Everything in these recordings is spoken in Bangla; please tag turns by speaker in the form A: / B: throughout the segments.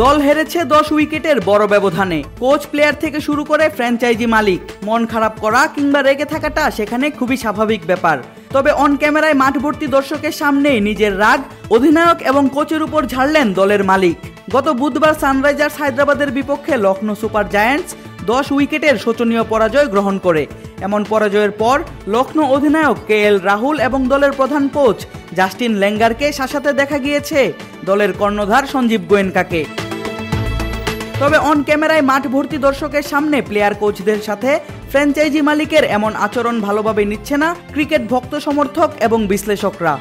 A: দল হেরেছে 10 উইকেটের বড় ব্যবধানে। কোচ, প্লেয়ার থেকে শুরু করে ফ্র্যাঞ্চাইজি মালিক মন খারাপ করা কিংবা রেগে থাকাটা সেখানে খুবই স্বাভাবিক ব্যাপার। তবে অন ক্যামেরায় মাঠ ভর্তি দর্শকের সামনেই নিজের রাগ অধিনায়ক এবং কোচের উপর ঝাড়লেন দলের মালিক। গত বুধবার সানরাইজার্স হায়দ্রাবাদের বিপক্ষে লখনৌ সুপার জায়ান্টস 10 উইকেটের শোচনীয় পরাজয় গ্রহণ করে। এমন পরাজয়ের পর লখনৌ অধিনায়ক KL রাহুল এবং দলের প্রধান কোচ জাস্টিন লেঙ্গারকে শাসাতে দেখা গিয়েছে দলের কর্ণধার সঞ্জীব গোয়েনকাকে। তবে অন ক্যামেরায় মাঠ ভর্তি দর্শকের সামনে প্লেয়ার কোচদের সাথে ফ্র্যাঞ্চাইজি মালিকের এমন আচরণ ভালোভাবে নিচ্ছে না ক্রিকেট ভক্ত সমর্থক এবং বিশ্লেষকরা।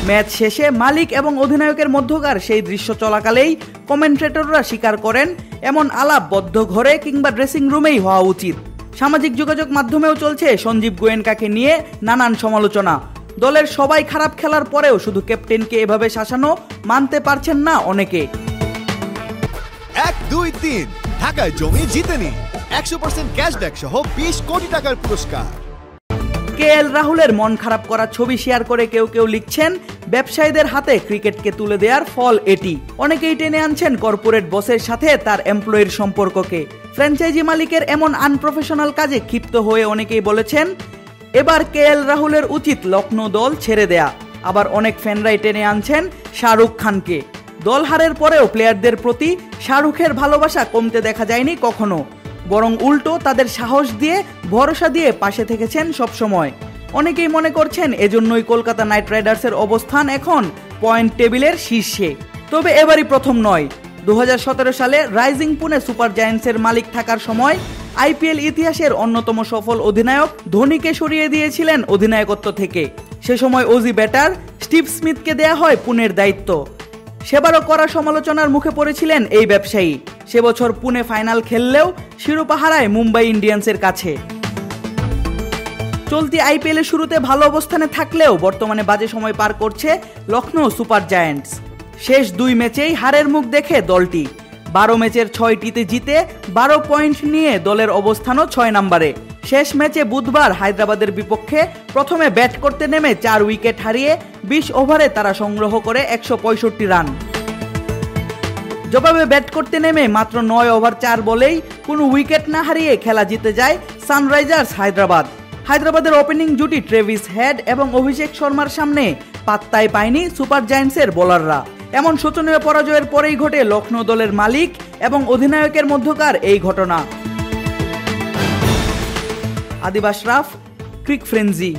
A: ম্যাচ শেষে মালিক এবং অধিনায়কের মধ্যকার সেই দৃশ্য চলাকালেই কমেন্ট্রেটররা স্বীকার করেন এমন আলাপ বদ্ধ ঘরে কিংবা ড্রেসিং রুমেই হওয়া উচিত। সামাজিক যোগাযোগ মাধ্যমেও চলছে সঞ্জীব গোয়েনকাকে নিয়ে নানান সমালোচনা। দলের সবাই খারাপ খেলার পরেও শুধু ক্যাপ্টেনকে এভাবে শাসানো মানতে পারছেন না অনেকে।
B: 1, 2, 3 ঢাকায় জমি জিতে নিন 100% ক্যাশব্যাক সহ 20 কোটি টাকার পুরস্কার।
A: KL রাহুলের মন খারাপ করা ছবি শেয়ার করে কেউ কেউ লিখছেন ব্যবসায়ীদের হাতে ক্রিকেটকে তুলে দেওয়ার ফল এটি। অনেকেই টেনে আনছেন কর্পোরেট বসের সাথে তার এমপ্লয়ির সম্পর্ককে। ফ্র্যাঞ্চাইজি মালিকের এমন আনপ্রফেশনাল কাজে ক্ষিপ্ত হয়ে অনেকেই বলেছেন এবার KL রাহুলের উচিত লখনৌ দল ছেড়ে দেয়া। আবার অনেক ফ্যানরাই টেনে আনছেন শাহরুখ খানকে। দল হারের পরেও প্লেয়ারদের প্রতি শাহরুখের ভালোবাসা কমতে দেখা যায়নি কখনো, বরং উল্টো তাদের সাহস দিয়ে ভরসা দিয়ে পাশে থেকেছেন সবসময়। অনেকেই মনে করছেন এজন্যই কলকাতা নাইট রাইডার্সের অবস্থান এখন পয়েন্ট টেবিলের শীর্ষে। তবে এবারই প্রথম নয়। 2017 সালে রাইজিং পুনে সুপার জায়ান্টসের মালিক থাকার সময় IPL ইতিহাসের অন্যতম সফল অধিনায়ক ধোনিকে সরিয়ে দিয়েছিলেন অধিনায়কত্ব থেকে। সে সময় অজি ব্যাটার স্টিভ স্মিথকে দেয়া হয় পুনের দায়িত্ব। সেবারও কড়া সমালোচনার মুখে পড়েছিলেন এই ব্যবসায়ী। সে বছর পুনে ফাইনাল খেললেও শিরোপা হারায় মুম্বাই ইন্ডিয়ান্সের কাছে। চলতি IPL এর শুরুতে ভালো অবস্থানে থাকলেও বর্তমানে বাজে সময় পার করছে লখনৌ সুপার জায়ান্টস। শেষ 2 ম্যাচেই হারের মুখ দেখে দলটি 12 ম্যাচের 6টিতে জিতে 12 পয়েন্ট নিয়ে দলের অবস্থানও 6 নম্বরে। শেষ ম্যাচে বুধবার হায়দ্রাবাদের বিপক্ষে প্রথমে ব্যাট করতে নেমে 4 উইকেট হারিয়ে 20 ওভারে তারা সংগ্রহ করে 165 রান। জবাবে ব্যাট করতে নেমে মাত্র 9 ওভার 4 বলেই কোনো উইকেট না হারিয়ে খেলা জিতে যায় সানরাইজার্স হায়দ্রাবাদ। হায়দ্রাবাদের ওপেনিং জুটি ট্রেভিস হেড এবং অভিষেক শর্মার সামনে পাত্তাই পায়নি সুপার জায়ান্টসের বোলাররা। এমন শোচনীয় পরাজয়ের পরেই ঘটে লখনৌ দলের মালিক এবং অধিনায়কের মধ্যকার এই ঘটনা। আদিব আশরাফ, ক্রিক ফ্রেঞ্জি।